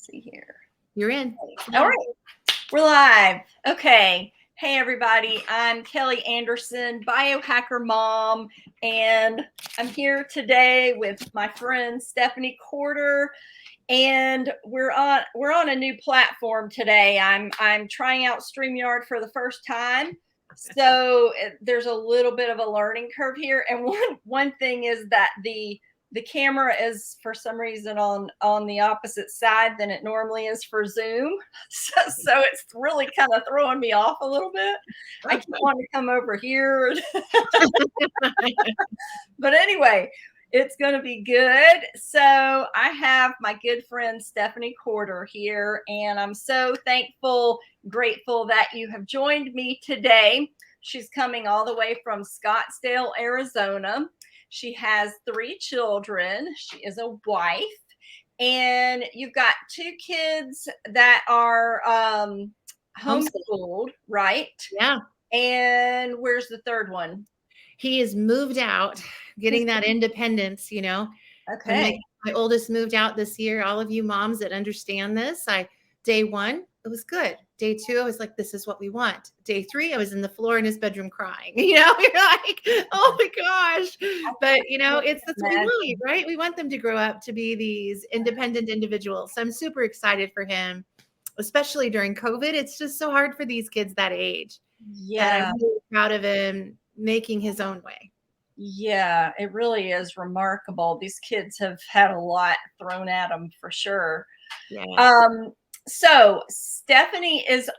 See here. You're in. All right. We're live. Okay. Hey, everybody. I'm Kelly Anderson, Biohacker Mom, and I'm here today with my friend Stephanie Corder, and we're on a new platform today. I'm trying out StreamYard for the first time. So there's a little bit of a learning curve here. And one thing is that the camera is for some reason on the opposite side than it normally is for Zoom. So it's really kind of throwing me off a little bit. I keep wanting to come over here. But anyway, it's going to be good. So I have my good friend Stephanie Corder here, and I'm so thankful, grateful that you have joined me today. She's coming all the way from Scottsdale, Arizona. She has 3 children. She is a wife, and you've got 2 kids that are homeschooled, right? Yeah. And where's the 3rd one? He has moved out, getting that independence, Okay. My oldest moved out this year. All of you moms that understand this, day 1, it was good. Day 2, I was like, this is what we want. Day 3, I was in the floor in his bedroom crying. You're like, oh my gosh. But that's what we want, right? We want them to grow up to be these independent individuals. So I'm super excited for him, especially during COVID. It's just so hard for these kids that age. Yeah. And I'm really proud of him making his own way. Yeah, it really is remarkable. These kids have had a lot thrown at them for sure. Yeah. So Stephanie is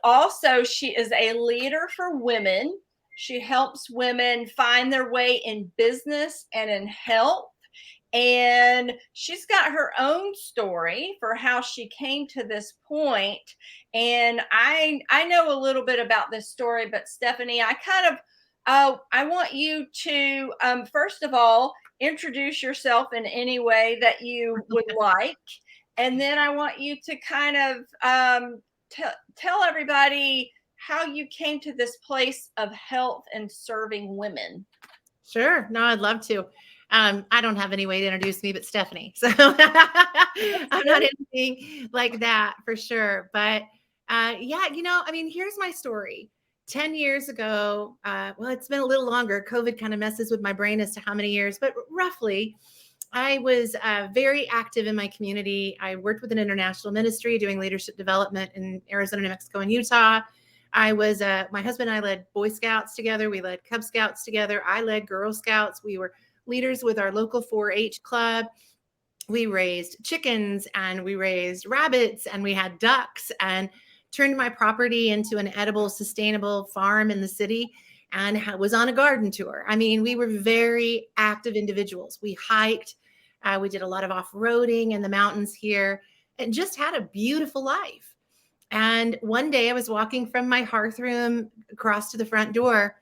she is a leader for women. She helps women find their way in business and in health. And she's got her own story for how she came to this point. And I know a little bit about this story, but Stephanie, I want you to, first of all, introduce yourself in any way that you would like. And then I want you to kind of tell everybody how you came to this place of health and serving women. Sure. No, I'd love to. I don't have any way to introduce me but Stephanie. So I'm not anything like that for sure. But here's my story. 10 years ago, well, it's been a little longer. COVID kind of messes with my brain as to how many years, but roughly, I was very active in my community. I worked with an international ministry doing leadership development in Arizona, New Mexico, and Utah. I was, my husband and I led Boy Scouts together. We led Cub Scouts together. I led Girl Scouts. We were leaders with our local 4-H club. We raised chickens and we raised rabbits and we had ducks and turned my property into an edible, sustainable farm in the city and was on a garden tour. I mean, we were very active individuals. We hiked. We did a lot of off-roading in the mountains here and just had a beautiful life. And one day I was walking from my hearth room across to the front door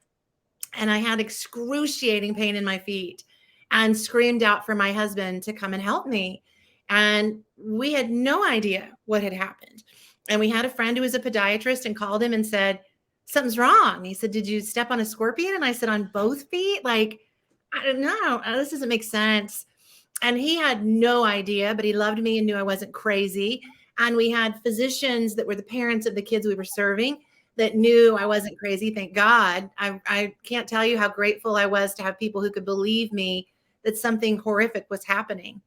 and I had excruciating pain in my feet and screamed out for my husband to come and help me. And we had no idea what had happened. And we had a friend who was a podiatrist and called him and said, something's wrong. He said, did you step on a scorpion? And I said, on both feet? Like, I don't know. This doesn't make sense. And he had no idea, but he loved me and knew I wasn't crazy. And we had physicians that were the parents of the kids we were serving that knew I wasn't crazy. Thank God. I can't tell you how grateful I was to have people who could believe me that something horrific was happening.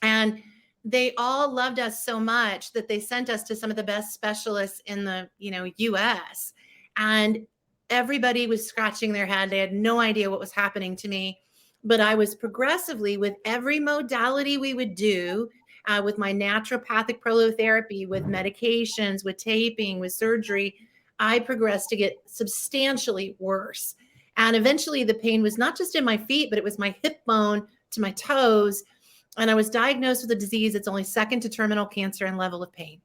And they all loved us so much that they sent us to some of the best specialists in the, US. And everybody was scratching their head. They had no idea what was happening to me. But I was progressively, with every modality we would do, with my naturopathic prolotherapy, with medications, with taping, with surgery, I progressed to get substantially worse. And eventually the pain was not just in my feet, but it was my hip bone to my toes. And I was diagnosed with a disease that's only second to terminal cancer in level of pain.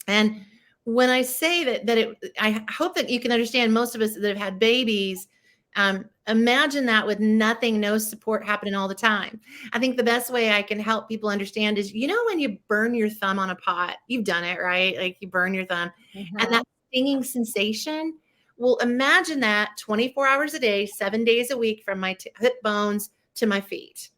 And when I say I hope that you can understand, most of us that have had babies, imagine that with nothing, no support happening all the time. I think the best way I can help people understand is, when you burn your thumb on a pot, you've done it, right? Like you burn your thumb and that stinging sensation. Well, imagine that 24 hours a day, 7 days a week from my hip bones to my feet.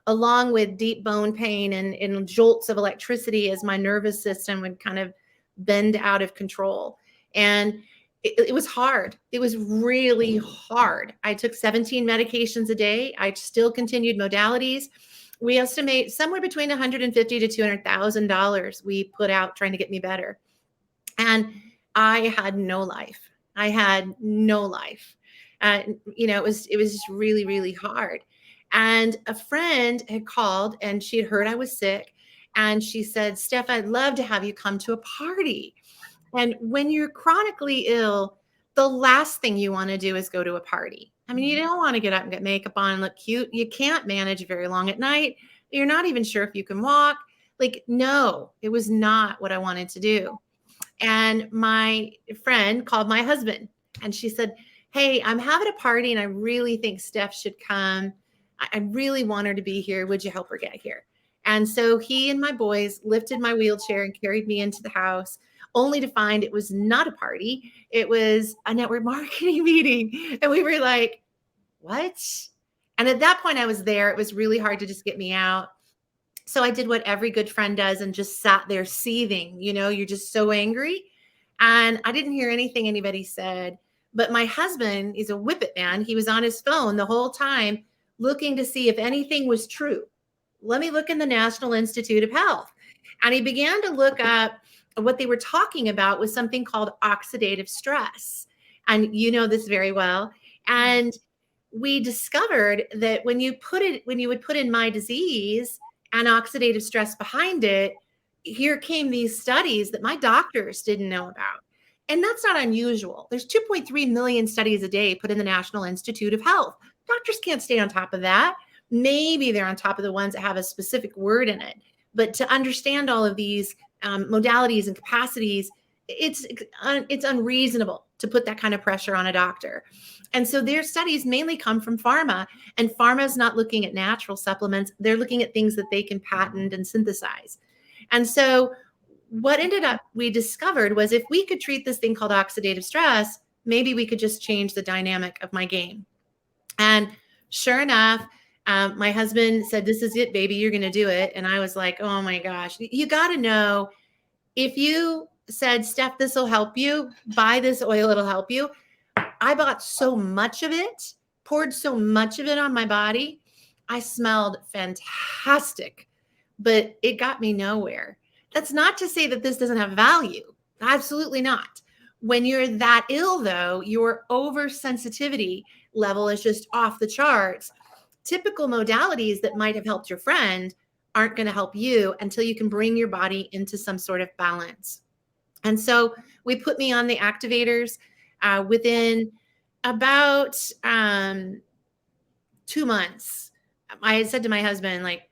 along with deep bone pain and jolts of electricity as my nervous system would kind of bend out of control. And it was hard. It was really hard. I took 17 medications a day. I still continued modalities. We estimate somewhere between 150 to $200,000 we put out trying to get me better. And I had no life. I had no life. It was just really, really hard. And a friend had called and she had heard I was sick. And she said, Steph, I'd love to have you come to a party. And when you're chronically ill, the last thing you want to do is go to a party. I mean, you don't want to get up and get makeup on and look cute. You can't manage very long at night. You're not even sure if you can walk. Like, no, it was not what I wanted to do. And my friend called my husband and she said, hey, I'm having a party and I really think Steph should come. I really want her to be here. Would you help her get here? And so he and my boys lifted my wheelchair and carried me into the house, only to find it was not a party. It was a network marketing meeting. And we were like, what? And at that point I was there. It was really hard to just get me out. So I did what every good friend does and just sat there seething. You're just so angry. And I didn't hear anything anybody said. But my husband, he's a whippet man. He was on his phone the whole time looking to see if anything was true. Let me look in the National Institute of Health. And he began to look up what they were talking about was something called oxidative stress. And you know this very well. And we discovered that when you would put in my disease and oxidative stress behind it, here came these studies that my doctors didn't know about. And that's not unusual. There's 2.3 million studies a day put in the National Institute of Health. Doctors can't stay on top of that. Maybe they're on top of the ones that have a specific word in it. But to understand all of these modalities and capacities, it's unreasonable to put that kind of pressure on a doctor. And so their studies mainly come from pharma, and pharma is not looking at natural supplements. They're looking at things that they can patent and synthesize. And so what ended up we discovered was if we could treat this thing called oxidative stress, maybe we could just change the dynamic of my game. And sure enough, my husband said, this is it, baby, you're going to do it. And I was like, oh my gosh, you got to know, if you said, Steph, this will help you, buy this oil, it'll help you. I bought so much of it, poured so much of it on my body. I smelled fantastic, but it got me nowhere. That's not to say that this doesn't have value. Absolutely not. When you're that ill, though, your oversensitivity level is just off the charts. Typical modalities that might have helped your friend aren't going to help you until you can bring your body into some sort of balance. And so we put me on the activators within about 2 months. I had said to my husband, like,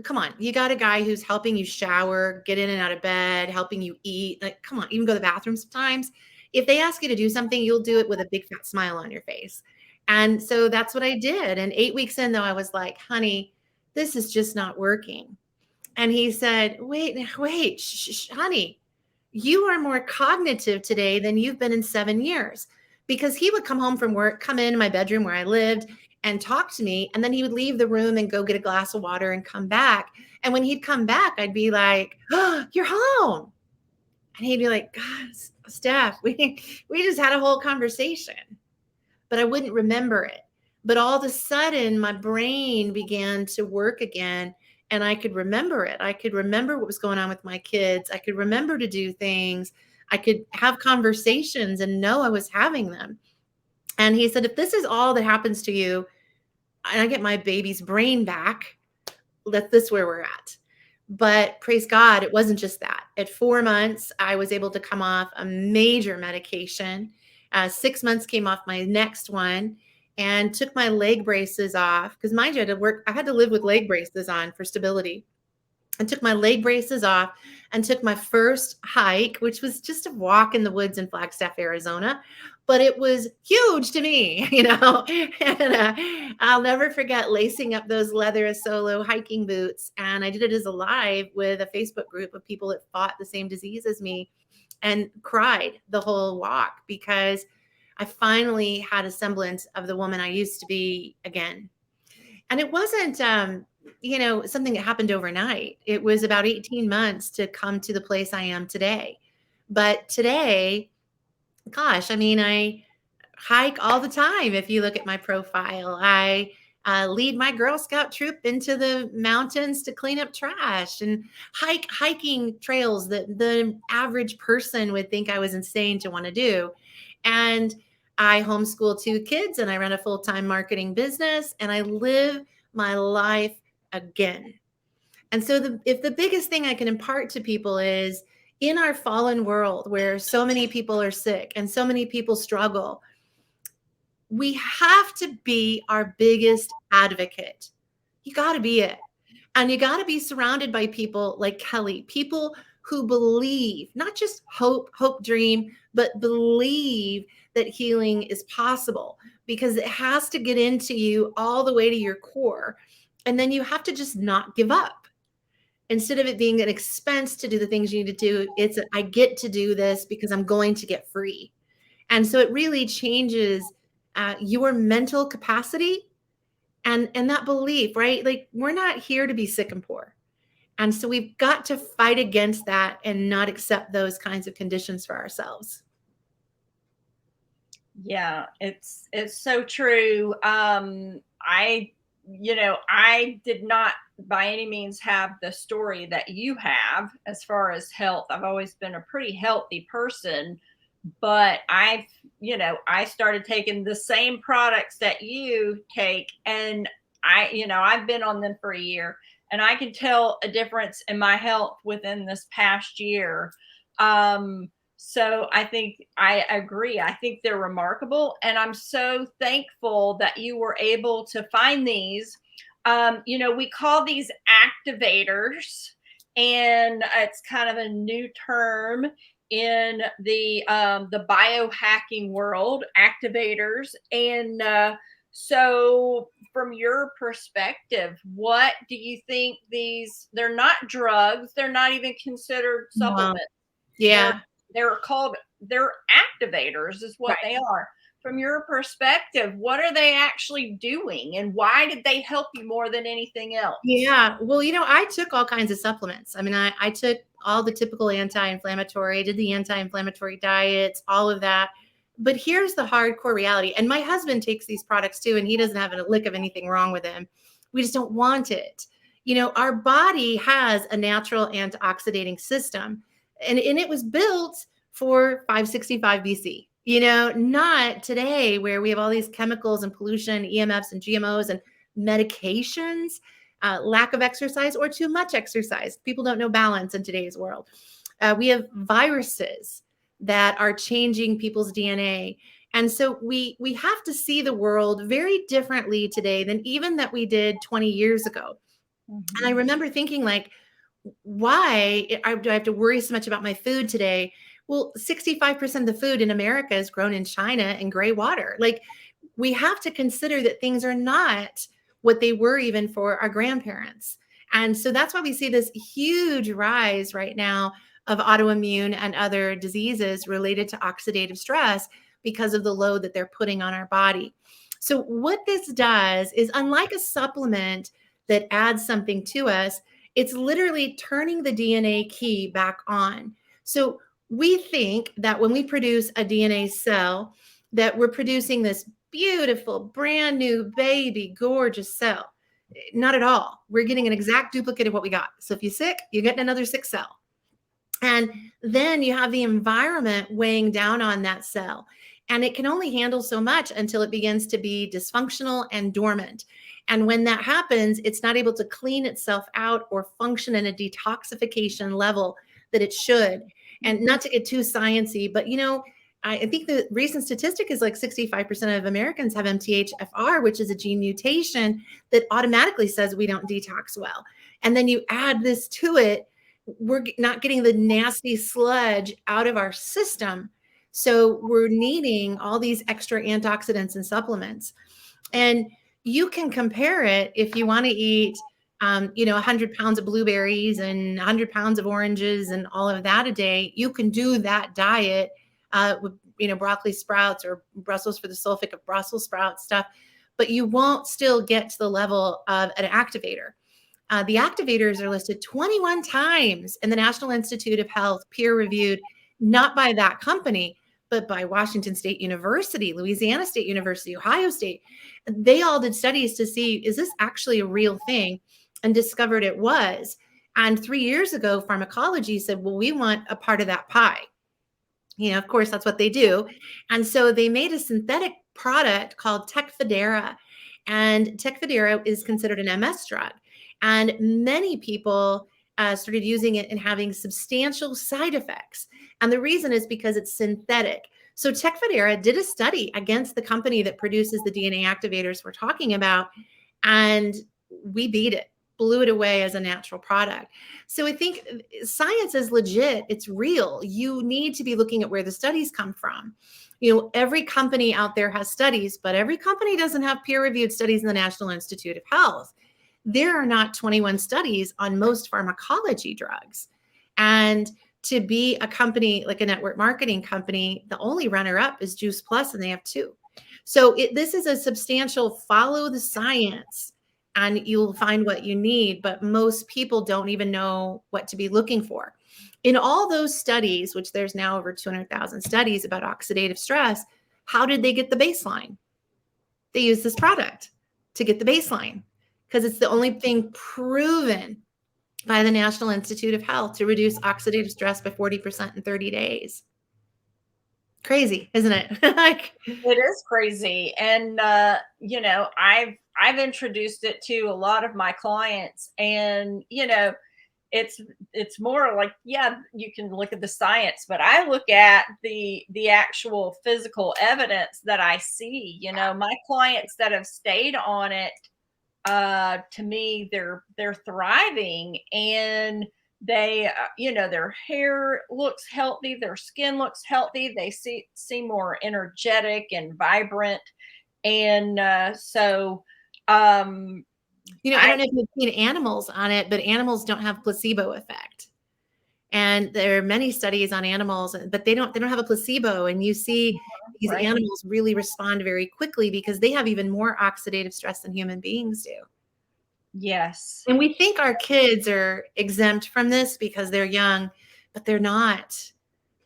come on, you got a guy who's helping you shower, get in and out of bed, helping you eat. Like, come on, even go to the bathroom sometimes. If they ask you to do something, you'll do it with a big fat smile on your face. And so that's what I did. And 8 weeks in, though, I was like, honey, this is just not working. And he said, wait, honey, you are more cognitive today than you've been in 7 years. Because he would come home from work, come in my bedroom where I lived and talk to me. And then he would leave the room and go get a glass of water and come back. And when he'd come back, I'd be like, oh, you're home. And he'd be like, God, Steph, we just had a whole conversation. But I wouldn't remember it. But all of a sudden, my brain began to work again, and I could remember it. I could remember what was going on with my kids. I could remember to do things. I could have conversations and know I was having them. And he said, if this is all that happens to you, and I get my baby's brain back, that's where we're at. But praise God, it wasn't just that. At 4 months, I was able to come off a major medication. 6 months came off my next one and took my leg braces off. Because mind you, I had to live with leg braces on for stability. I took my leg braces off and took my first hike, which was just a walk in the woods in Flagstaff, Arizona. But it was huge to me, and I'll never forget lacing up those leather solo hiking boots. And I did it as a live with a Facebook group of people that fought the same disease as me and cried the whole walk because I finally had a semblance of the woman I used to be again. And it wasn't something that happened overnight. It was about 18 months to come to the place I am today. But today, gosh, I mean, I hike all the time. If you look at my profile, I lead my Girl Scout troop into the mountains to clean up trash and hiking trails that the average person would think I was insane to want to do. And I homeschool 2 kids and I run a full-time marketing business and I live my life again. And so if the biggest thing I can impart to people is in our fallen world where so many people are sick and so many people struggle, we have to be our biggest advocate. You got to be it. And you got to be surrounded by people like Kelly, people who believe, not just hope, dream, but believe that healing is possible, because it has to get into you all the way to your core. And then you have to just not give up. Instead of it being an expense to do the things you need to do, it's I get to do this because I'm going to get free. And so it really changes your mental capacity and that belief, right? Like, we're not here to be sick and poor. And so we've got to fight against that and not accept those kinds of conditions for ourselves. Yeah, it's so true. I did not by any means have the story that you have as far as health. I've always been a pretty healthy person, but I started taking the same products that you take, and I've been on them for a year, and I can tell a difference in my health within this past year. So I think I agree. I think they're remarkable. And I'm so thankful that you were able to find these. We call these activators, and it's kind of a new term in the biohacking world, activators. And so from your perspective, what do you think they're not drugs, they're not even considered Wow. supplements. Yeah. They're activators is what Right. they are. From your perspective, what are they actually doing and why did they help you more than anything else? Yeah. Well, I took all kinds of supplements. I mean, I took all the typical anti-inflammatory, I did the anti-inflammatory diets, all of that. But here's the hardcore reality. And my husband takes these products too, and he doesn't have a lick of anything wrong with him. We just don't want it. Our body has a natural antioxidating system, and it was built for 565 BC. Not today where we have all these chemicals and pollution, EMFs and GMOs and medications, lack of exercise or too much exercise. People don't know balance in today's world. We have viruses that are changing people's DNA. And so we have to see the world very differently today than even that we did 20 years ago. Mm-hmm. And I remember thinking, like, why do I have to worry so much about my food today? Well, 65% of the food in America is grown in China and gray water. Like, we have to consider that things are not what they were even for our grandparents. And so that's why we see this huge rise right now of autoimmune and other diseases related to oxidative stress because of the load that they're putting on our body. So what this does is, unlike a supplement that adds something to us, it's literally turning the DNA key back on. So we think that when we produce a DNA cell, that we're producing this beautiful, brand new, baby, gorgeous cell. Not at all. We're getting an exact duplicate of what we got. So if you're sick, you're getting another sick cell. And then you have the environment weighing down on that cell. And it can only handle so much until it begins to be dysfunctional and dormant. And when that happens, it's not able to clean itself out or function in a detoxification level that it should. And not to get too sciencey, but I think the recent statistic is like 65% of Americans have MTHFR, which is a gene mutation that automatically says we don't detox well. And then you add this to it, we're not getting the nasty sludge out of our system. So we're needing all these extra antioxidants and supplements. And you can compare it if you want to eat 100 pounds of blueberries and 100 pounds of oranges and all of that a day. You can do that diet with broccoli sprouts or Brussels for the sulfuric of Brussels sprout stuff, but you won't still get to the level of an activator. The activators are listed 21 times in the National Institute of Health, peer reviewed, not by that company, but by Washington State University, Louisiana State University, Ohio State. They all did studies to see, is this actually a real thing? And discovered it was. And 3 years ago, pharmacology said, well, we want a part of that pie. Of course, that's what they do. And so they made a synthetic product called Tecfidera. And Tecfidera is considered an MS drug. And many people started using it and having substantial side effects. And the reason is because it's synthetic. So Tecfidera did a study against the company that produces the DNA activators we're talking about, and we beat it, blew it away as a natural product. So I think science is legit. It's real. You need to be looking at where the studies come from. Every company out there has studies, but every company doesn't have peer-reviewed studies in the National Institute of Health. There are not 21 studies on most pharmacology drugs. And to be a company like a network marketing company, the only runner-up is Juice Plus, and they have 2. So this is a substantial follow the science, and you'll find what you need, but most people don't even know what to be looking for. In all those studies, which there's now over 200,000 studies about oxidative stress, how did they get the baseline? They use this product to get the baseline because it's the only thing proven by the National Institute of Health to reduce oxidative stress by 40% in 30 days. Crazy, isn't it? It is crazy. And I've introduced it to a lot of my clients, and it's more like, yeah, you can look at the science, but I look at the actual physical evidence that I see. My clients that have stayed on it, to me, they're thriving, and they their hair looks healthy, their skin looks healthy, they seem more energetic and vibrant. And so I don't know if you've seen animals on it, but animals don't have placebo effect. And there are many studies on animals, but they don't have a placebo. And you see these right. animals really respond very quickly because they have even more oxidative stress than human beings do. Yes. And we think our kids are exempt from this because they're young, but they're not.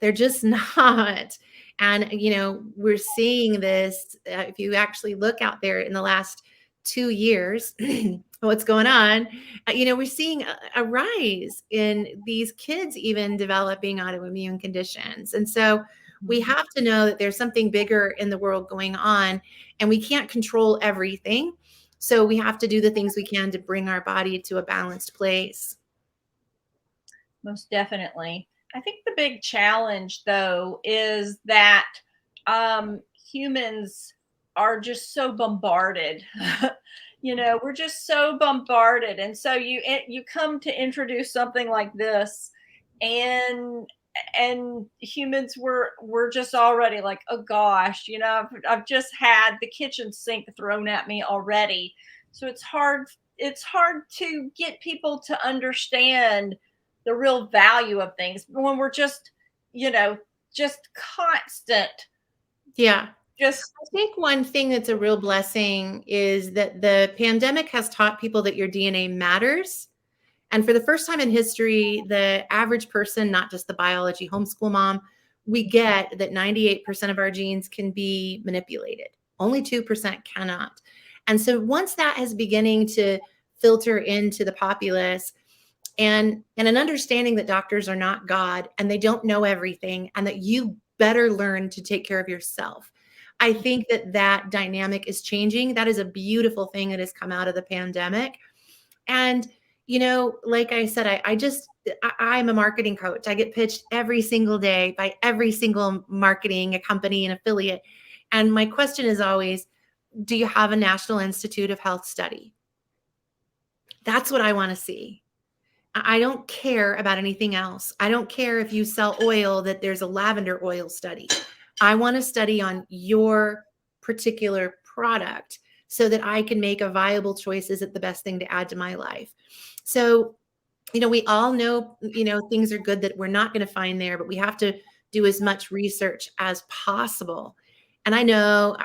They're just not. And, we're seeing this. If you actually look out there in the last 2 years, what's going on, we're seeing a rise in these kids even developing autoimmune conditions. And so we have to know that there's something bigger in the world going on, and we can't control everything. So we have to do the things we can to bring our body to a balanced place. Most definitely. I think the big challenge, though, is that humans are just so bombarded. We're just so bombarded, and so you come to introduce something like this, and humans were just already like, oh gosh, I've just had the kitchen sink thrown at me already. So it's hard to get people to understand the real value of things when we're just constant. Yeah. Just I think one thing that's a real blessing is that the pandemic has taught people that your DNA matters. And for the first time in history, the average person, not just the biology homeschool mom, we get that 98% of our genes can be manipulated. Only 2% cannot. And so once that is beginning to filter into the populace, and an understanding that doctors are not God and they don't know everything, and that you better learn to take care of yourself. I think that dynamic is changing. That is a beautiful thing that has come out of the pandemic. And, like I said, I'm a marketing coach. I get pitched every single day by every single marketing company and affiliate. And my question is always, do you have a National Institute of Health study? That's what I want to see. I don't care about anything else. I don't care if you sell oil, that there's a lavender oil study. I want to study on your particular product so that I can make a viable choice. Is it the best thing to add to my life? So, we all know, things are good that we're not going to find there, but we have to do as much research as possible. And I know,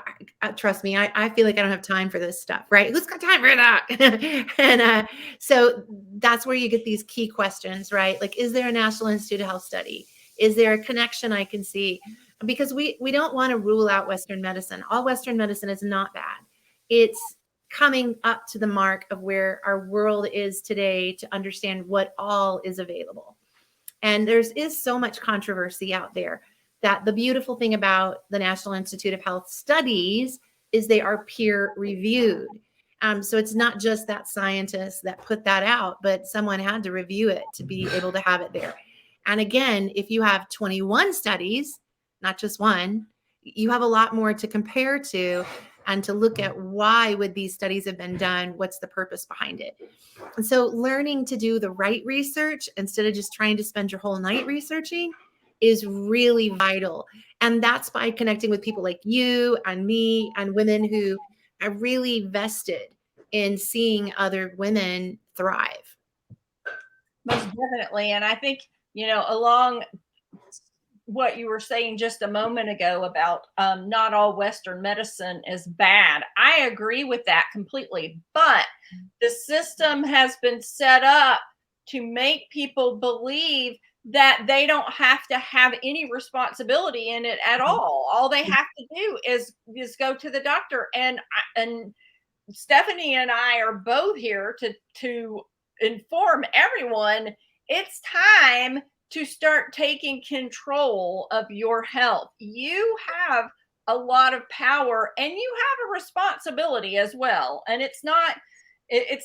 trust me, I feel like I don't have time for this stuff, right? Who's got time for that? And so that's where you get these key questions, right? Like, is there a National Institute of Health study? Is there a connection I can see? Because we don't want to rule out Western medicine. All Western medicine is not bad. It's coming up to the mark of where our world is today to understand what all is available. And is so much controversy out there that the beautiful thing about the National Institute of Health studies is they are peer reviewed. So it's not just that scientist that put that out, but someone had to review it to be able to have it there. And again, if you have 21 studies, not just one, you have a lot more to compare to and to look at why would these studies have been done? What's the purpose behind it? And so learning to do the right research instead of just trying to spend your whole night researching is really vital. And that's by connecting with people like you and me and women who are really vested in seeing other women thrive. Most definitely. And I think, along what you were saying just a moment ago about not all Western medicine is bad, I agree with that completely. But the system has been set up to make people believe that they don't have to have any responsibility in it at all. All they have to do is go to the doctor. And Stephanie and I are both here to inform everyone it's time to start taking control of your health. You have a lot of power and you have a responsibility as well. And it's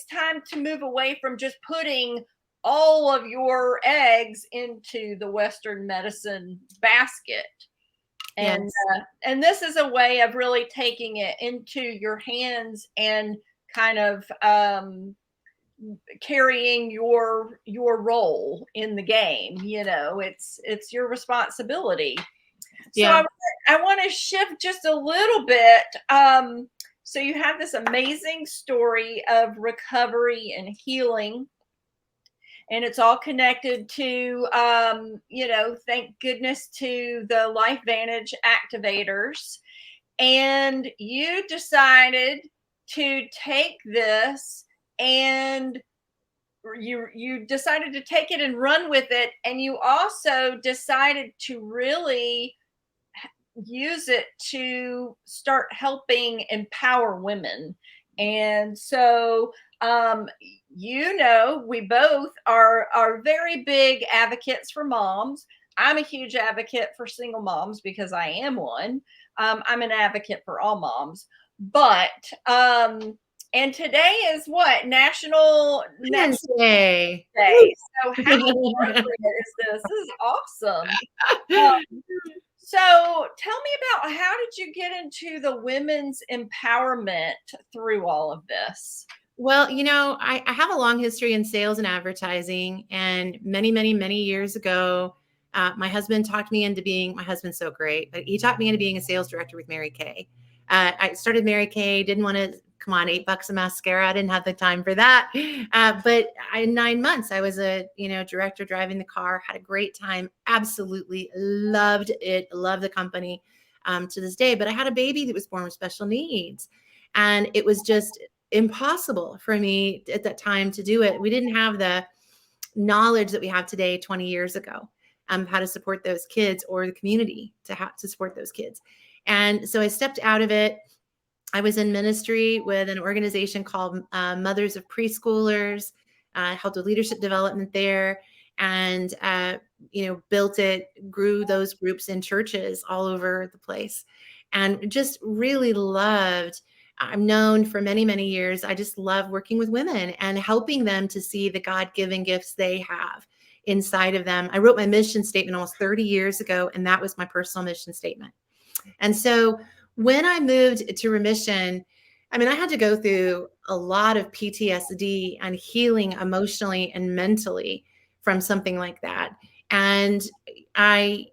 time to move away from just putting all of your eggs into the Western medicine basket. And Yes. and this is a way of really taking it into your hands and kind of carrying your role in the game. It's your responsibility. So Yeah. I want to shift just a little bit. So you have this amazing story of recovery and healing, and it's all connected to thank goodness to the Life Vantage activators. And you decided to take this, and you decided to take it and run with it, and you also decided to really use it to start helping empower women. And so we both are very big advocates for moms. I'm a huge advocate for single moms because I am one. I'm an advocate for all moms. But and today is what? National Women's Day. Day. So how appropriate is this? This is awesome. So tell me about, how did you get into the women's empowerment through all of this? Well, I have a long history in sales and advertising, and many, many, many years ago, my husband talked me into being, my husband's so great, but he talked me into being a sales director with Mary Kay. I started Mary Kay, didn't want to, come on, $8 a mascara. I didn't have the time for that. But in 9 months, I was a, director driving the car, had a great time, absolutely loved it, loved the company to this day. But I had a baby that was born with special needs. And it was just impossible for me at that time to do it. We didn't have the knowledge that we have today 20 years ago, how to support those kids or the community to support those kids. And so I stepped out of it. I was in ministry with an organization called Mothers of Preschoolers, helped with leadership development there, and built it, grew those groups in churches all over the place, and just really loved. I'm known for many, many years. I just love working with women and helping them to see the God-given gifts they have inside of them. I wrote my mission statement almost 30 years ago, and that was my personal mission statement. And so when I moved to remission, I had to go through a lot of PTSD and healing emotionally and mentally from something like that. And I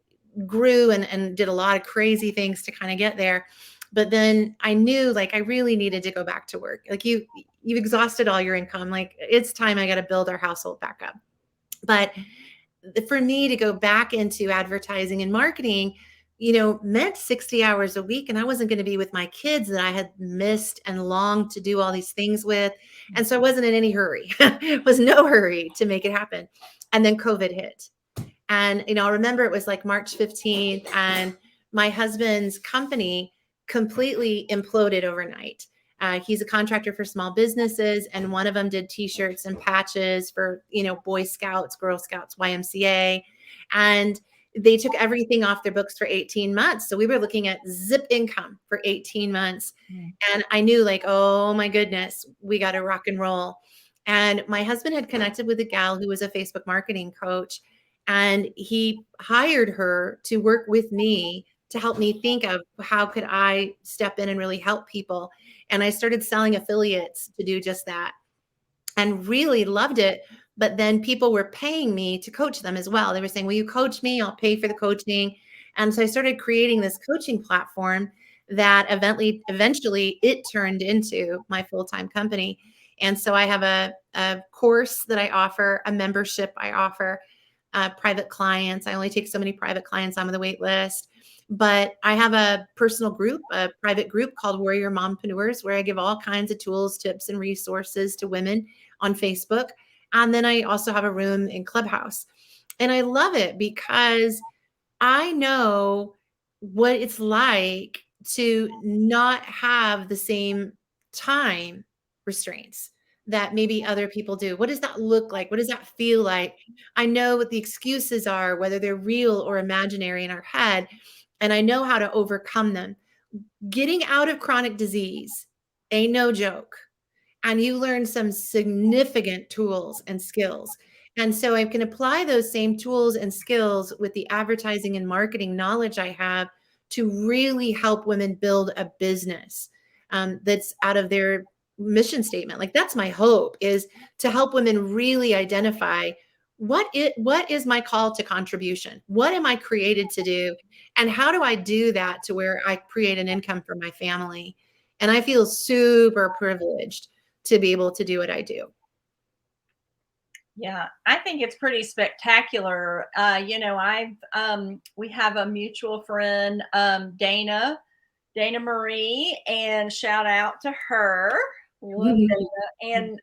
grew and did a lot of crazy things to kind of get there. But then I knew, like, I really needed to go back to work. Like, you've exhausted all your income. Like, it's time I got to build our household back up. But for me to go back into advertising and marketing meant 60 hours a week. And I wasn't going to be with my kids that I had missed and longed to do all these things with. And so I wasn't in any hurry. It was no hurry to make it happen. And then COVID hit. And, I remember it was like March 15th, and my husband's company completely imploded overnight. He's a contractor for small businesses, and one of them did T-shirts and patches for, Boy Scouts, Girl Scouts, YMCA. And they took everything off their books for 18 months. So we were looking at zip income for 18 months. And I knew, like, oh my goodness, we got to rock and roll. And my husband had connected with a gal who was a Facebook marketing coach, and he hired her to work with me to help me think of how could I step in and really help people. And I started selling affiliates to do just that, and really loved it. But then people were paying me to coach them as well. They were saying, will you coach me? I'll pay for the coaching. And so I started creating this coaching platform that eventually it turned into my full-time company. And so I have a course that I offer, a membership I offer, private clients. I only take so many private clients on the wait list. But I have a personal group, a private group called Warrior Mompreneurs, where I give all kinds of tools, tips, and resources to women on Facebook. And then I also have a room in Clubhouse. And I love it because I know what it's like to not have the same time restraints that maybe other people do. What does that look like? What does that feel like? I know what the excuses are, whether they're real or imaginary in our head, and I know how to overcome them. Getting out of chronic disease ain't no joke. And you learn some significant tools and skills. And so I can apply those same tools and skills with the advertising and marketing knowledge I have to really help women build a business that's out of their mission statement. Like, that's my hope, is to help women really identify what is my call to contribution? What am I created to do? And how do I do that to where I create an income for my family? And I feel super privileged to be able to do what I do. Yeah, I think it's pretty spectacular. We have a mutual friend, Dana Marie, and shout out to her. Love Dana. And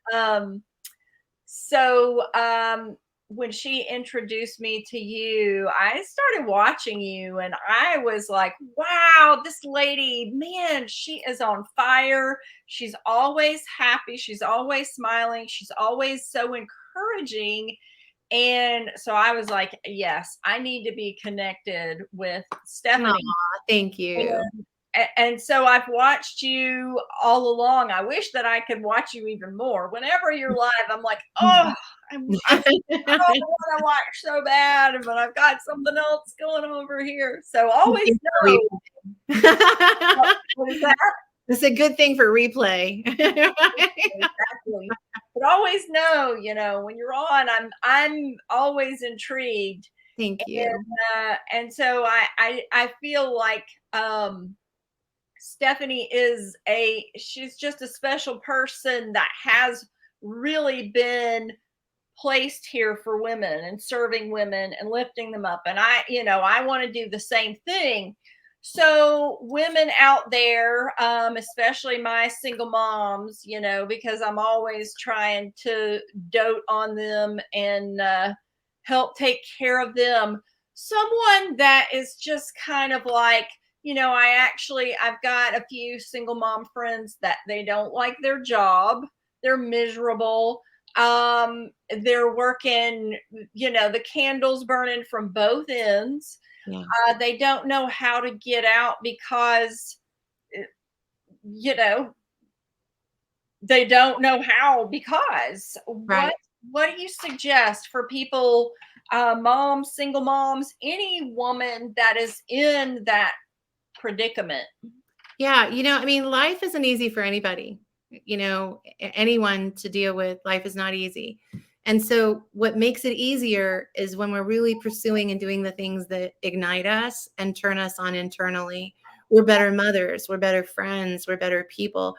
when she introduced me to you, I started watching you, and I was like, wow, this lady, man, she is on fire. She's always happy. She's always smiling. She's always so encouraging. And so I was like, yes, I need to be connected with Stephanie. Aw, thank you. And so I've watched you all along. I wish that I could watch you even more. Whenever you're live, I'm like, oh, I want to watch so bad, but I've got something else going over here. So always know. What is that? It's a good thing for replay. Exactly. But always know, when you're on, I'm always intrigued. Thank you. And so I feel like Stephanie she's just a special person that has really been placed here for women and serving women and lifting them up. And I want to do the same thing. So women out there, especially my single moms, because I'm always trying to dote on them and help take care of them. Someone that is just kind of like, I've got a few single mom friends that they don't like their job. They're miserable. They're working, the candles burning from both ends. Yeah. They don't know how to get out because, they don't know how because Right. what do you suggest for people, moms, single moms, any woman that is in that predicament? Yeah. Life isn't easy for anybody. Anyone to deal with. Life is not easy. And so what makes it easier is when we're really pursuing and doing the things that ignite us and turn us on internally. We're better mothers, we're better friends, we're better people.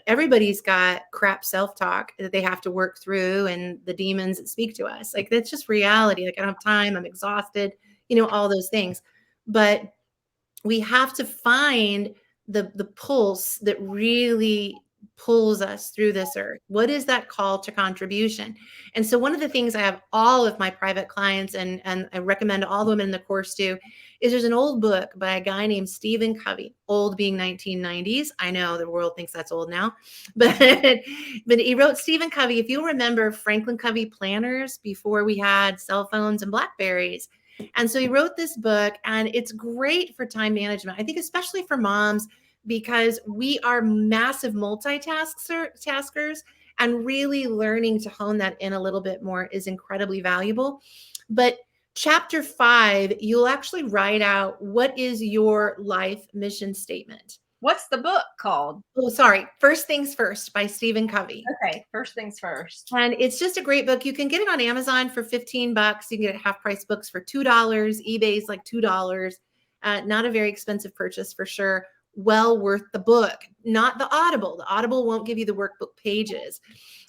Everybody's got crap self-talk that they have to work through, and the demons that speak to us. Like, that's just reality. Like, I don't have time, I'm exhausted, all those things. But we have to find the pulse that really pulls us through this earth. What is that call to contribution? And so one of the things I have all of my private clients and I recommend all the women in the course do is there's an old book by a guy named Stephen Covey, old being 1990s. I know the world thinks that's old now, but he wrote Stephen Covey. If you remember Franklin Covey planners before we had cell phones and Blackberries. And so he wrote this book, and it's great for time management. I think especially for moms, because we are massive multitaskers, and really learning to hone that in a little bit more is incredibly valuable. But chapter 5, you'll actually write out what is your life mission statement. What's the book called? Oh, sorry. First Things First by Stephen Covey. Okay, First Things First. And it's just a great book. You can get it on Amazon for $15. You can get it half price books for $2. eBay's like $2. Not a very expensive purchase for sure. Well worth the book, not the Audible. The Audible won't give you the workbook pages.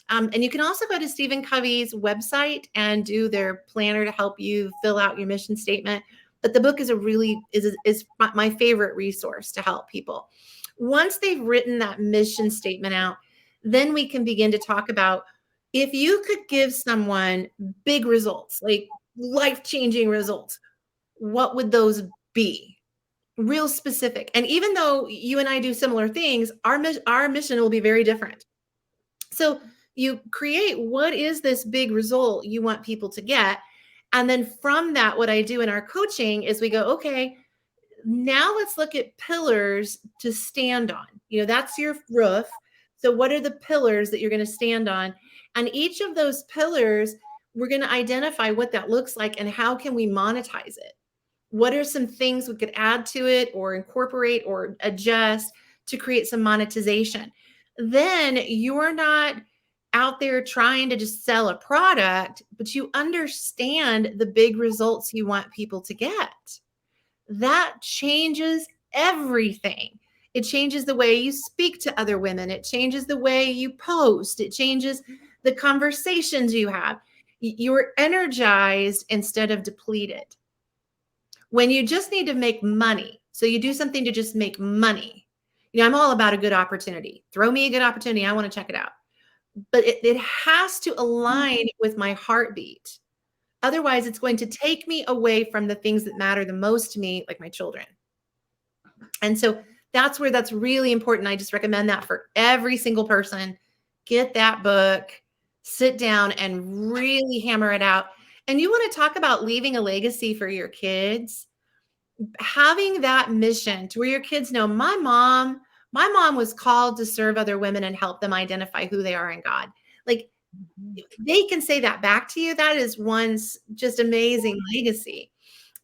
And you can also go to Stephen Covey's website and do their planner to help you fill out your mission statement. But the book is is my favorite resource to help people. Once they've written that mission statement out, then we can begin to talk about if you could give someone big results, like life-changing results, what would those be? Real specific. And even though you and I do similar things, our mission will be very different. So you create what is this big result you want people to get. And then from that, what I do in our coaching is we go, okay, now let's look at pillars to stand on. That's your roof. So what are the pillars that you're going to stand on? And each of those pillars, we're going to identify what that looks like and how can we monetize it? What are some things we could add to it or incorporate or adjust to create some monetization? Then you're not out there trying to just sell a product, but you understand the big results you want people to get. That changes everything. It changes the way you speak to other women. It changes the way you post. It changes the conversations you have. You're energized instead of depleted. When you just need to make money, so you do something to just make money. I'm all about a good opportunity. Throw me a good opportunity. I want to check it out. But it has to align with my heartbeat. Otherwise, it's going to take me away from the things that matter the most to me, like my children. And so that's where that's really important. I just recommend that for every single person. Get that book, sit down and really hammer it out. And you want to talk about leaving a legacy for your kids, having that mission to where your kids know my mom was called to serve other women and help them identify who they are in God. Like they can say that back to you. That is one's just amazing legacy.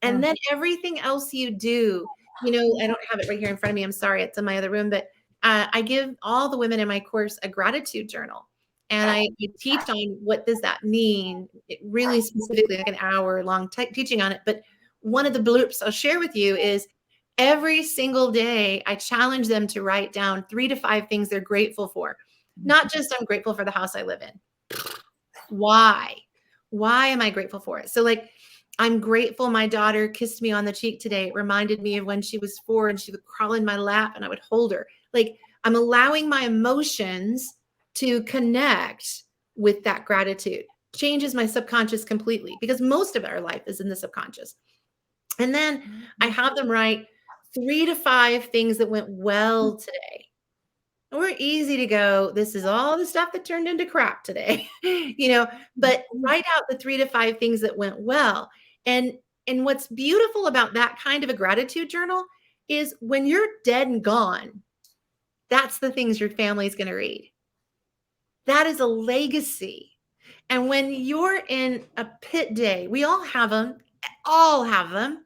And then everything else you do, I don't have it right here in front of me. I'm sorry, it's in my other room, but I give all the women in my course a gratitude journal. And I teach on what does that mean, really specifically like an hour long teaching on it. But one of the bloops I'll share with you is every single day, I challenge them to write down 3 to 5 things they're grateful for. Not just I'm grateful for the house I live in. Why am I grateful for it? So like, I'm grateful my daughter kissed me on the cheek today. It reminded me of when she was 4 and she would crawl in my lap and I would hold her. Like I'm allowing my emotions to connect with that gratitude. Changes my subconscious completely because most of our life is in the subconscious. And then I have them write 3 to 5 things that went well today. We're easy to go, this is all the stuff that turned into crap today, but write out the 3 to 5 things that went well. And what's beautiful about that kind of a gratitude journal is when you're dead and gone, that's the things your family's going to read. That is a legacy. And when you're in a pit day, we all have them,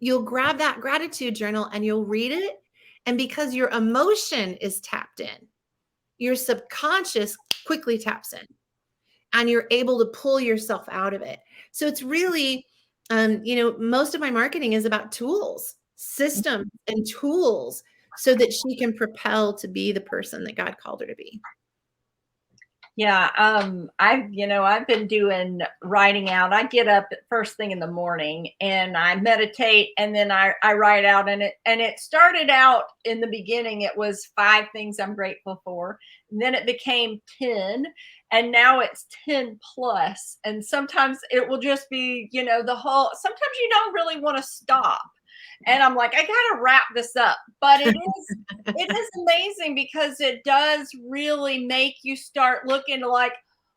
you'll grab that gratitude journal and you'll read it. And because your emotion is tapped in, your subconscious quickly taps in and you're able to pull yourself out of it. So it's really, most of my marketing is about tools, systems and tools so that she can propel to be the person that God called her to be. Yeah, I've been doing writing out. I get up at first thing in the morning and I meditate, and then I write out. And it started out in the beginning, it was 5 things I'm grateful for. And then it became 10, and now it's 10 plus. And sometimes it will just be, the whole, sometimes you don't really want to stop. And I'm like, I gotta wrap this up. But it is amazing because it does really make you start looking like,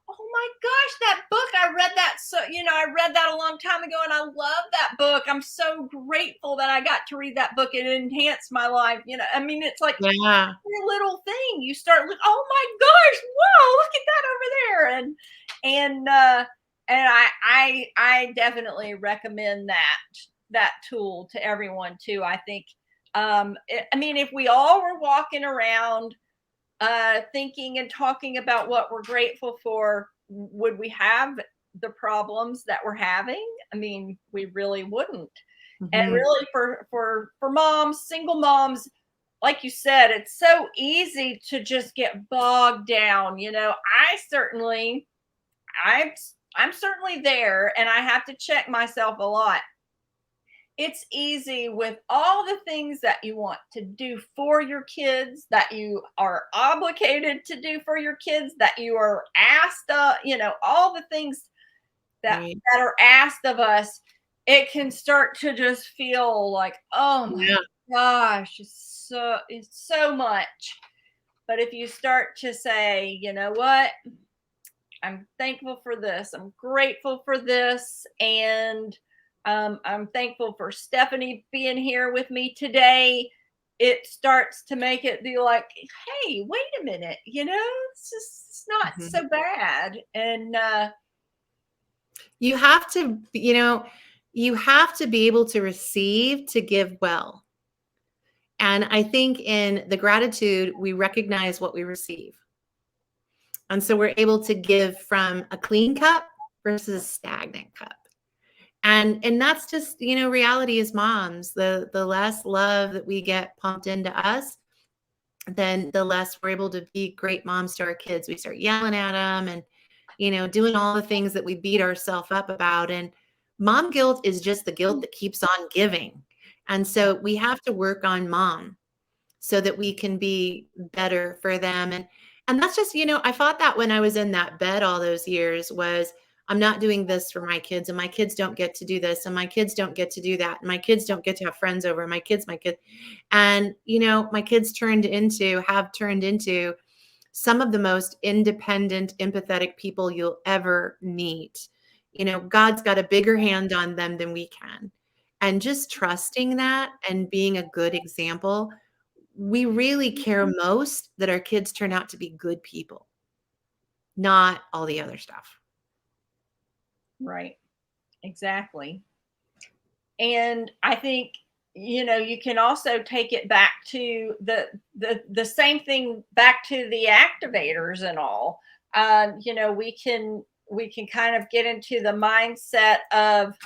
oh my gosh, that book, I read that. So, I read that a long time ago and I love that book. I'm so grateful that I got to read that book. It enhanced my life. I mean, it's like Yeah. every little thing you start looking, oh my gosh, whoa, look at that over there. And I definitely recommend that tool to everyone too. I think I mean, if we all were walking around thinking and talking about what we're grateful for, would we have the problems that we're having? I mean, we really wouldn't. And Mhm. really, for moms, single moms, like you said, it's so easy to just get bogged down. I'm I'm certainly there, and I have to check myself a lot. It's easy with all the things that you want to do for your kids, that you are obligated to do for your kids, that you are asked all the things that Right. that are asked of us. It can start to just feel like, oh my Yeah. gosh, it's so much. But if you start to say, you know what, I'm thankful for this. I'm grateful for this. And I'm thankful for Stephanie being here with me today. It starts to make it be like, hey, wait a minute, it's not Mhm. so bad. And You have to, you have to be able to receive to give well. And I think in the gratitude, we recognize what we receive. And so we're able to give from a clean cup versus a stagnant cup. And that's just, reality as moms. The less love that we get pumped into us, then the less we're able to be great moms to our kids. We start yelling at them and, doing all the things that we beat ourselves up about. And mom guilt is just the guilt that keeps on giving. And so we have to work on mom so that we can be better for them. And that's just, I thought that when I was in that bed all those years was, I'm not doing this for my kids, and my kids don't get to do this, and my kids don't get to do that, and my kids don't get to have friends over, my kids. And, my kids have turned into some of the most independent, empathetic people you'll ever meet. God's got a bigger hand on them than we can. And just trusting that and being a good example, we really care most that our kids turn out to be good people, not all the other stuff. right, exactly. And I think, you can also take it back to the same thing, back to the activators and all. We can kind of get into the mindset of,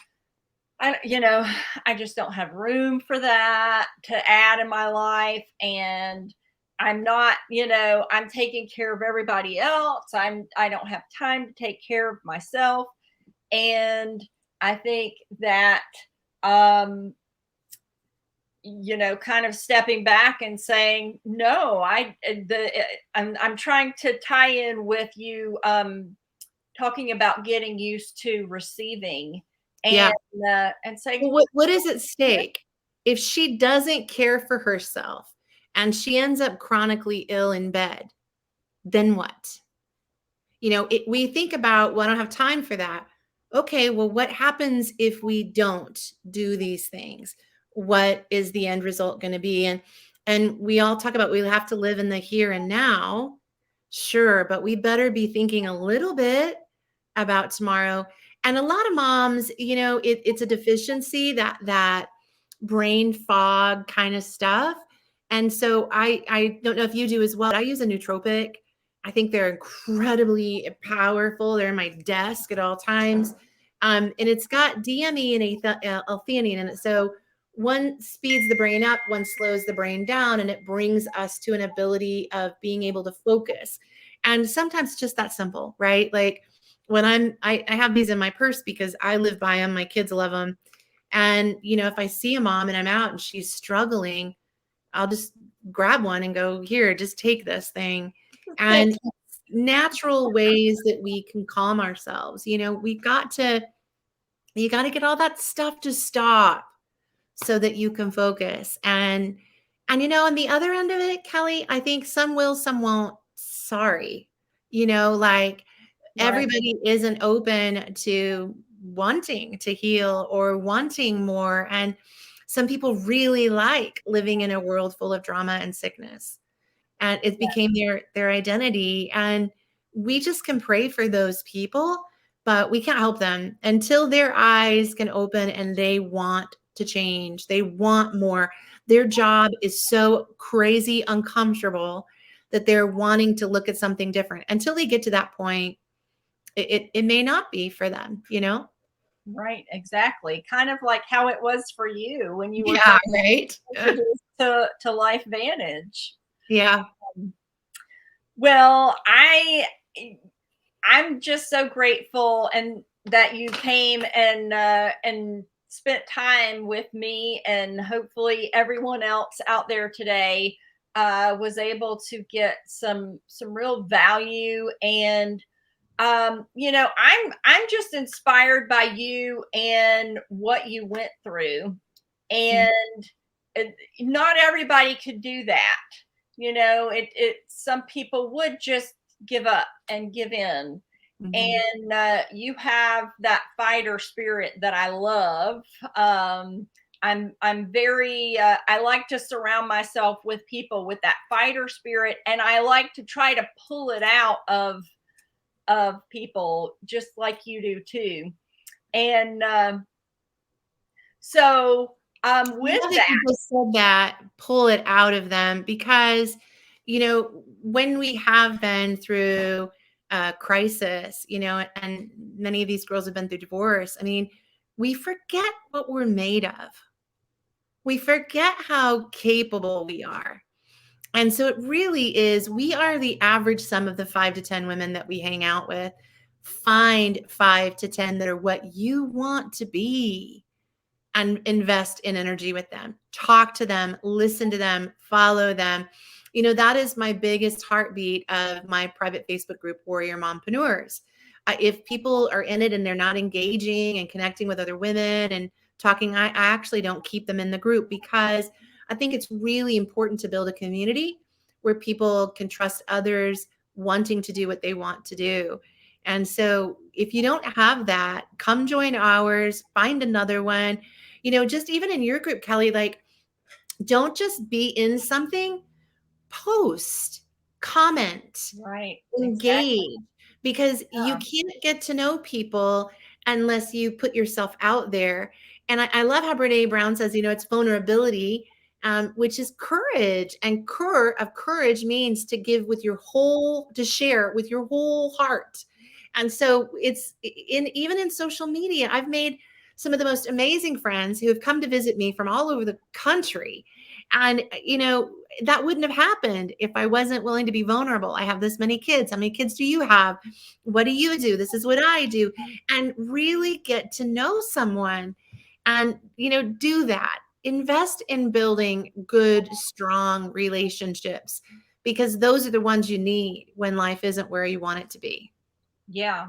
I just don't have room for that to add in my life. And I'm not, I'm taking care of everybody else. I don't have time to take care of myself. And I think that, um, kind of stepping back and saying, no, I'm trying to tie in with you, talking about getting used to receiving, and Yeah. saying, Well, what is at stake? If she doesn't care for herself and she ends up chronically ill in bed, then what? We think about, well, I don't have time for that. Okay, well, what happens if we don't do these things? What is the end result going to be? And we all talk about we have to live in the here and now. Sure, but we better be thinking a little bit about tomorrow. And a lot of moms, it's a deficiency, that brain fog kind of stuff. And so I don't know if you do as well. I use a nootropic. I think they're incredibly powerful. They're in my desk at all times. And it's got DME and L-theanine in it. So one speeds the brain up, one slows the brain down, and it brings us to an ability of being able to focus. And sometimes it's just that simple, right? Like when I have these in my purse because I live by them, my kids love them. And, if I see a mom and I'm out and she's struggling, I'll just grab one and go, here, just take this thing. So And natural ways that we can calm ourselves. You got to get all that stuff to stop so that you can focus. And on the other end of it, Kelly, I think some will, some won't. Sorry. Like right, everybody isn't open to wanting to heal or wanting more. And some people really like living in a world full of drama and sickness, and it became their identity. And we just can pray for those people, but we can't help them until their eyes can open and they want to change. They want more. Their job is so crazy uncomfortable that they're wanting to look at something different. Until they get to that point, it may not be for them. right, exactly. Kind of like how it was for you when you were Yeah, first right. introduced to Life Vantage. Yeah. Well, I'm just so grateful and that you came and spent time with me, and hopefully everyone else out there today was able to get some real value. And I'm just inspired by you and what you went through, and not everybody could do that. It some people would just give up and give in, Mhm. and you have that fighter spirit that I love. I'm very I like to surround myself with people with that fighter spirit, and I like to try to pull it out of people just like you do too. And so I with love that that, you just said that, pull it out of them, because, when we have been through a crisis, and many of these girls have been through divorce, I mean, we forget what we're made of. We forget how capable we are. And so it really is, we are the average sum of the 5 to 10 women that we hang out with. Find 5 to 10 that are what you want to be and invest in energy with them. Talk to them, listen to them, follow them. That is my biggest heartbeat of my private Facebook group, Warrior Mompreneurs. If people are in it and they're not engaging and connecting with other women and talking, I actually don't keep them in the group, because I think it's really important to build a community where people can trust others wanting to do what they want to do. And so if you don't have that, come join ours, find another one. Just even in your group, Kelly, like, don't just be in something, post, comment, right, exactly. engage, because you can't get to know people unless you put yourself out there. And I love how Brene Brown says, it's vulnerability, which is courage. And courage means to give with your whole, to share with your whole heart. And so it's even in social media, I've made some of the most amazing friends who have come to visit me from all over the country. And, that wouldn't have happened if I wasn't willing to be vulnerable. I have this many kids. How many kids do you have? What do you do? This is what I do. And really get to know someone and, do that. Invest in building good, strong relationships, because those are the ones you need when life isn't where you want it to be. Yeah,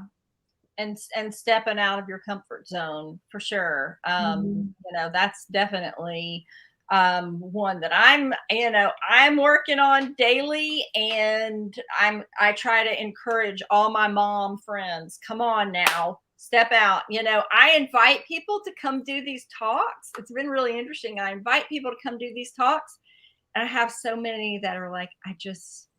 and stepping out of your comfort zone for sure. Mhm. That's definitely one that I'm working on daily, and I try to encourage all my mom friends, come on now, step out. I invite people to come do these talks. It's been really interesting. I invite people to come do these talks, and I have so many that are like, I just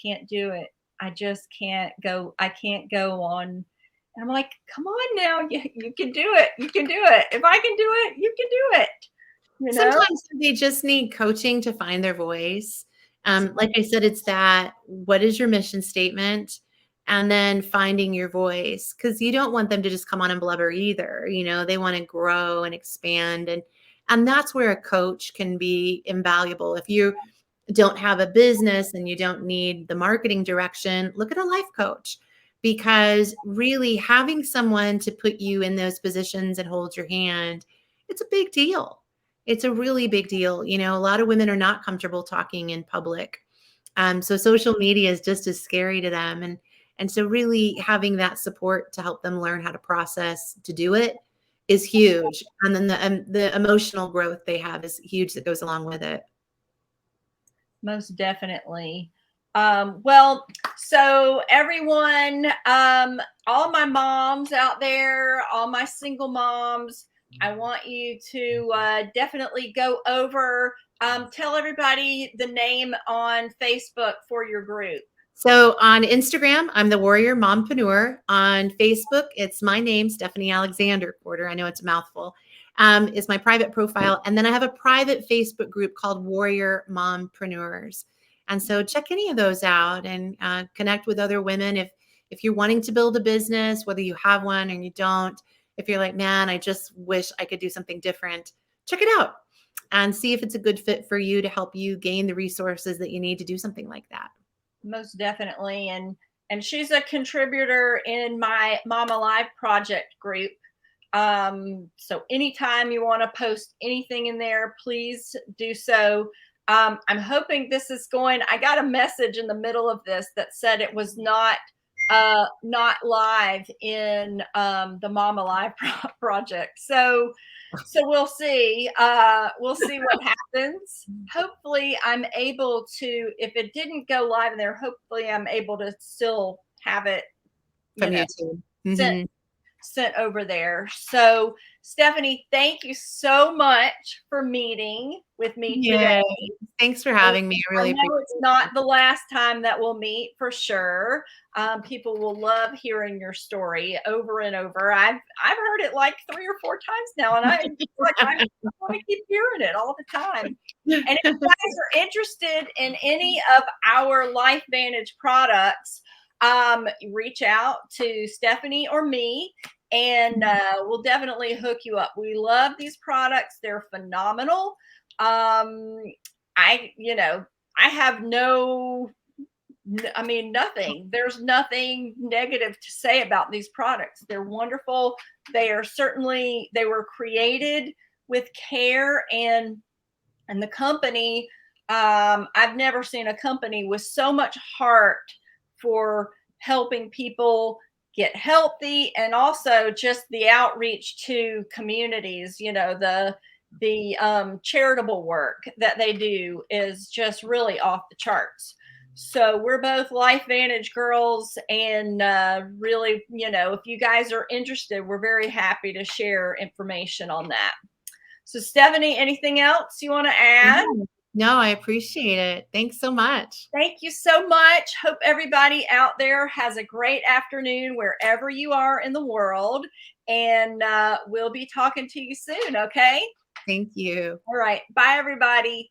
can't do it. I just can't go. I can't go on. And I'm like, come on now, you can do it. You can do it. If I can do it, you can do it. You know? Sometimes they just need coaching to find their voice. Like I said, it's that, what is your mission statement? And then finding your voice, because you don't want them to just come on and blubber either. They want to grow and expand. And that's where a coach can be invaluable. don't have a business and you don't need the marketing direction, look at a life coach, because really having someone to put you in those positions and hold your hand, it's a big deal. It's a really big deal. You know, a lot of women are not comfortable talking in public. So social media is just as scary to them. And so really having that support to help them learn how to process to do it is huge. And then the emotional growth they have is huge that goes along with it. Most definitely. Well, so everyone, all my moms out there, all my single moms, I want you to definitely go over, tell everybody the name on Facebook for your group. So on Instagram, I'm the Warrior Mompreneur. On Facebook, it's my name, Stephanie Alexander Porter. I know it's a mouthful. Is my private profile. And then I have a private Facebook group called Warrior Mompreneurs. And so check any of those out and connect with other women. If you're wanting to build a business, whether you have one or you don't, if you're like, man, I just wish I could do something different, check it out and see if it's a good fit for you to help you gain the resources that you need to do something like that. Most definitely. And she's a contributor in my Mom Alive project group. So anytime you want to post anything in there, please do so. I'm hoping this is going. I got a message in the middle of this that said it was not live in the Mom Alive project. So we'll see. We'll see what happens. Hopefully, I'm able to. If it didn't go live in there, hopefully, I'm able to still have it, From YouTube. sent over there. So, Stephanie, thank you so much for meeting with me today. Thanks for having me. I really appreciate it. It's not the last time that we'll meet for sure. People will love hearing your story over and over. I've heard it like 3 or 4 times now, and I want to keep hearing it all the time. And if you guys are interested in any of our LifeVantage products, reach out to Stephanie or me, and we'll definitely hook you up. We love these products. They're phenomenal. I have nothing. There's nothing negative to say about these products. They're wonderful. They were created with care, and the company, I've never seen a company with so much heart for helping people get healthy, and also just the outreach to communities. The charitable work that they do is just really off the charts. So we're both LifeVantage girls, and really, if you guys are interested, we're very happy to share information on that. So Stephanie, anything else you want to add? No, I appreciate it. Thanks so much. Thank you so much. Hope everybody out there has a great afternoon wherever you are in the world. And we'll be talking to you soon, okay? Thank you. All right. Bye, everybody.